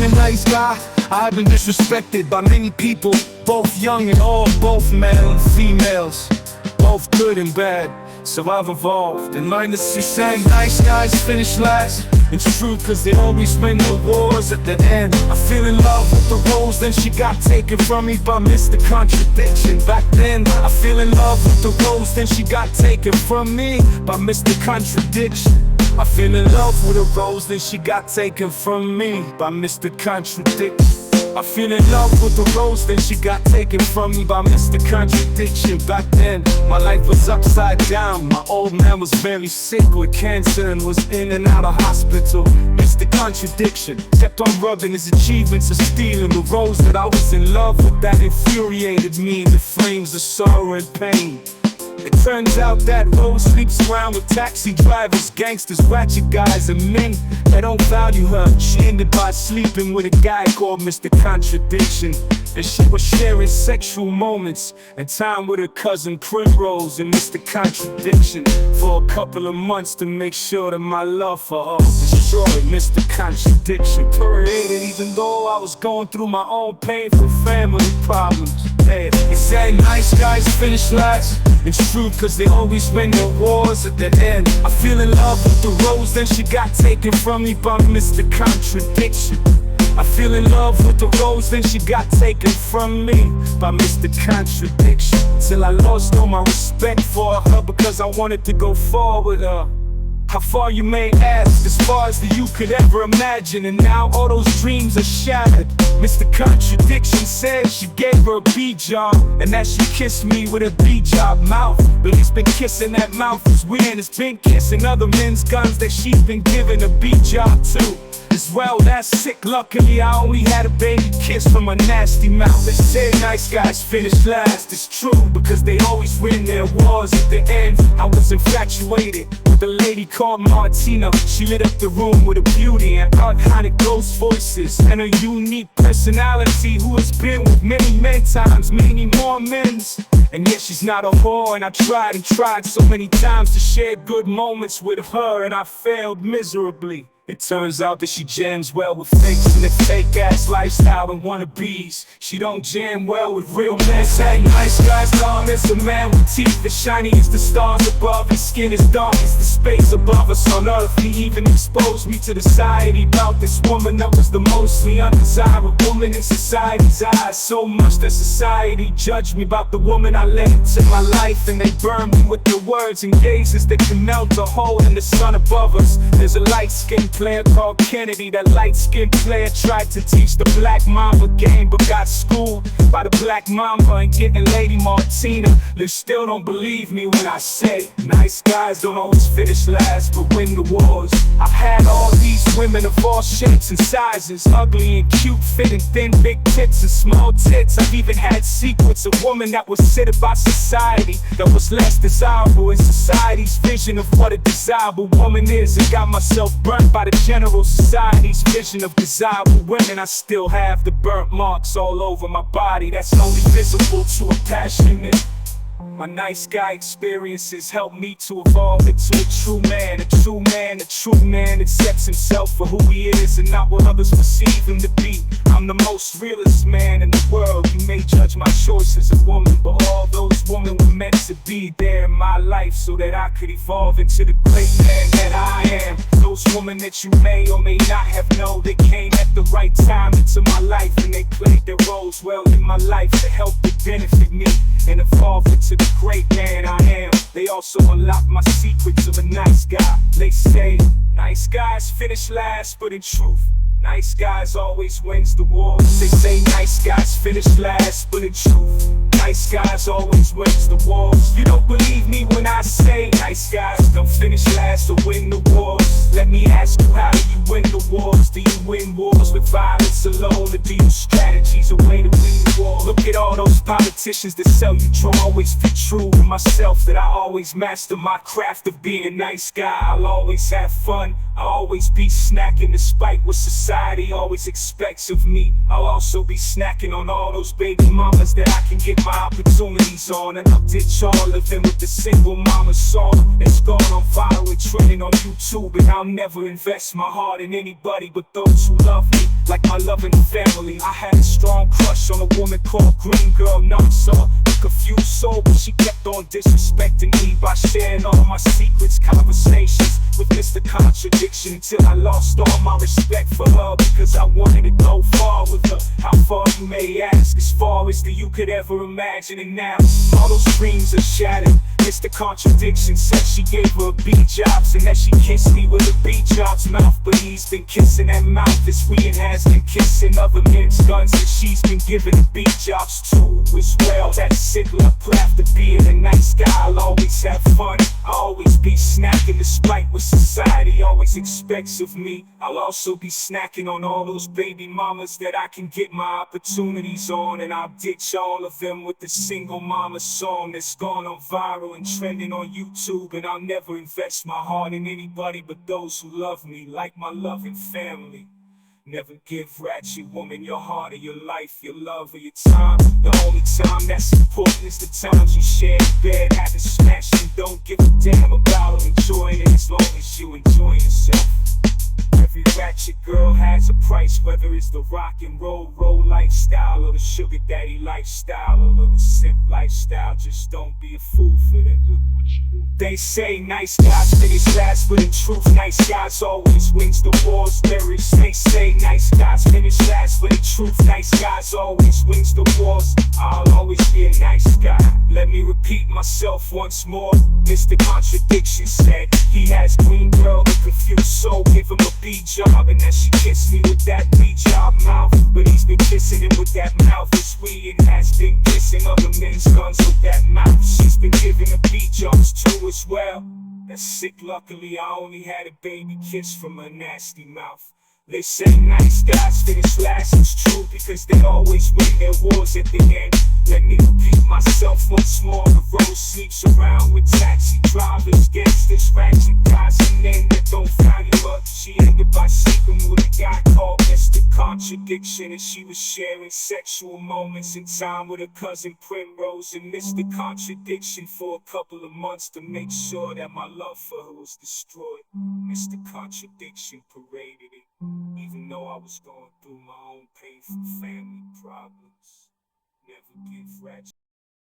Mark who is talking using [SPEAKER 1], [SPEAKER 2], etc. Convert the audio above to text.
[SPEAKER 1] a nice guy. I've been disrespected by many people, both young and old, both male and females, both good and bad. So I've evolved and learned to see saying nice guys finish last. It's true, cause they always win the wars at the end. I feel in love with the rose, then she got taken from me by Mr. Contradiction. Back then, I feel in love with the rose, then she got taken from me by Mr. Contradiction. I feel in love with a rose, then she got taken from me by Mr. Contradiction. I feel in love with the rose, then she got taken from me by Mr. Contradiction. Back then, my life was upside down. My old man was very sick with cancer and was in and out of hospital. Mr. Contradiction kept on rubbing his achievements of stealing the rose that I was in love with. That infuriated me in the flames of sorrow and pain. It turns out that Rose sleeps around with taxi drivers, gangsters, ratchet guys, and men that don't value her. She ended by sleeping with a guy called Mr. Contradiction, and she was sharing sexual moments and time with her cousin Primrose and Mr. Contradiction for a couple of months to make sure that my love for her destroyed. Mr. Contradiction paraded even though I was going through my own painful family problems. Hey, he said nice guys finish last. It's true, cause they always win their wars at the end. I feel in love with the rose, then she got taken from me by Mr. Contradiction. I feel in love with the rose, then she got taken from me by Mr. Contradiction. Till I lost all my respect for her because I wanted to go forward with her. How far, you may ask, as far as you could ever imagine, and now all those dreams are shattered. Mr. Contradiction said she gave her a B-job, and that she kissed me with a B-job mouth. But he's been kissing that mouth as weird as been kissing other men's guns that she's been giving a B-job to. As well, that's sick. Luckily, I only had a baby kiss from a nasty mouth. They say nice guys finish last. It's true, because they always win their wars at the end. I was infatuated with a lady called Martina. She lit up the room with her beauty and iconic ghost voices and a unique personality, who has been with many times, many more men's. And yet she's not a whore, and I tried so many times to share good moments with her, and I failed miserably. It turns out that she jams well with fakes and the fake-ass lifestyle and wannabes. She don't jam well with real men. Say nice guys long as a man with teeth as shiny as the stars above. His skin as dark as the space above us on earth. He even exposed me to the society about this woman that was the mostly undesirable woman in society's eyes. So much that society judged me about the woman I let into my life, and they burned me with their words and gazes that can melt a hole in the sun above us. There's a light-skinned player called Kennedy. That light-skinned player tried to teach the black mamba game, but got schooled by the black mamba and getting Lady Martina. They still don't believe me when I say nice guys don't always finish last, but win the wars. I've had all these women of all shapes and sizes, ugly and cute, fit and thin, big tits and small tits. I've even had secrets of women that was said about society that was less desirable in society's vision of what a desirable woman is, and got myself burnt by the general society's vision of desirable women. I still have the burnt marks all over my body that's only visible to a passionate. My nice guy experiences helped me to evolve into a true man. A true man, a true man accepts himself for who he is and not what others perceive him to be. I'm the most realest man in the world. You may judge my choice as a woman, but all those women were meant to be there in my life so that I could evolve into the great man that I am. Those women that you may or may not have known, they came at the right time into my life, and they played their roles well in my life to help to benefit me and evolve into the great man I am. They also unlock my secrets of a nice guy. They say nice guys finish last, but in truth, nice guys always wins the wars. They say nice guys finish last, but in truth, nice guys always wins the wars. You don't believe me when I say nice guys don't finish last or win the wars. Let me ask you, how do you win the wars? Do you win wars with violence alone, or do you strategies a way to win the war? Look at all those politicians that sell you draw. Always be true to myself, that I always master my craft of being a nice guy. I'll always have fun, I'll always be snacking despite what society always expects of me. I'll also be snacking on all those baby mamas that I can get my opportunities on, and I'll ditch all of them with the single mama song that's gone on viral and trending on YouTube. And I'll never invest my heart in anybody but those who love me like like my loving family. I had a strong crush on a woman called Green Girl Numsa, a confused soul, but she kept on disrespecting me by sharing all my secrets, conversations with Mr. Contradiction, until I lost all my respect for her because I wanted to go far with her. How far, you may ask? As far as you could ever imagine. And now all those dreams are shattered. Mr. Contradiction said she gave her B-jobs and that she kissed me with a B-job's mouth, but he's been kissing that mouth as we and has been kissing other men's guns that she's been giving B-jobs to as well. That's it, luck after being a nice guy. I'll always have fun, I'll always be snacking despite what society always expects of me. I'll also be snacking on all those baby mamas that I can get my opportunities on, and I'll ditch all of them with the single mama song that's gone on viral and trending on YouTube. And I'll never invest my heart in anybody but those who love me like my loving family. Never give ratchet woman your heart or your life, your love or your time. The only time that's important is the times you share in bed, having smashed, and don't give a damn about enjoying it as long as you enjoy yourself. Every ratchet girl has a price, whether it's the rock and roll lifestyle or the sugar daddy lifestyle or the simp lifestyle. Just don't be a fool for them. They say nice guys finish last, but in truth, nice guys always wins the wars. Lyrics, they say nice guys finish last, but in truth, nice guys always wins the wars. I'll always be a nice guy. Let me repeat myself once more. Mr. Contradiction said he has Green Girl, the confused soul, give him a B-job, and that she kissed me with that B-job mouth, but he's been kissing him with that mouth as we and has been kissing other men's guns with that mouth. She's been giving a B-jobs too as well. That's sick, luckily I only had a baby kiss from her nasty mouth. They say nice guys finish last, it's true, because they always win their wars at the end. Let me repeat myself once more. The road sleeps around with taxi drivers, gangsters, ratchet guys, and men that don't value her. She ended by sleeping with a guy called Mr. Contradiction, and she was sharing sexual moments in time with her cousin Primrose and Mr. Contradiction for a couple of months to make sure that my love for her was destroyed. Mr. Contradiction paraded it, even though I was going through my own painful family problems. Never give ratchet.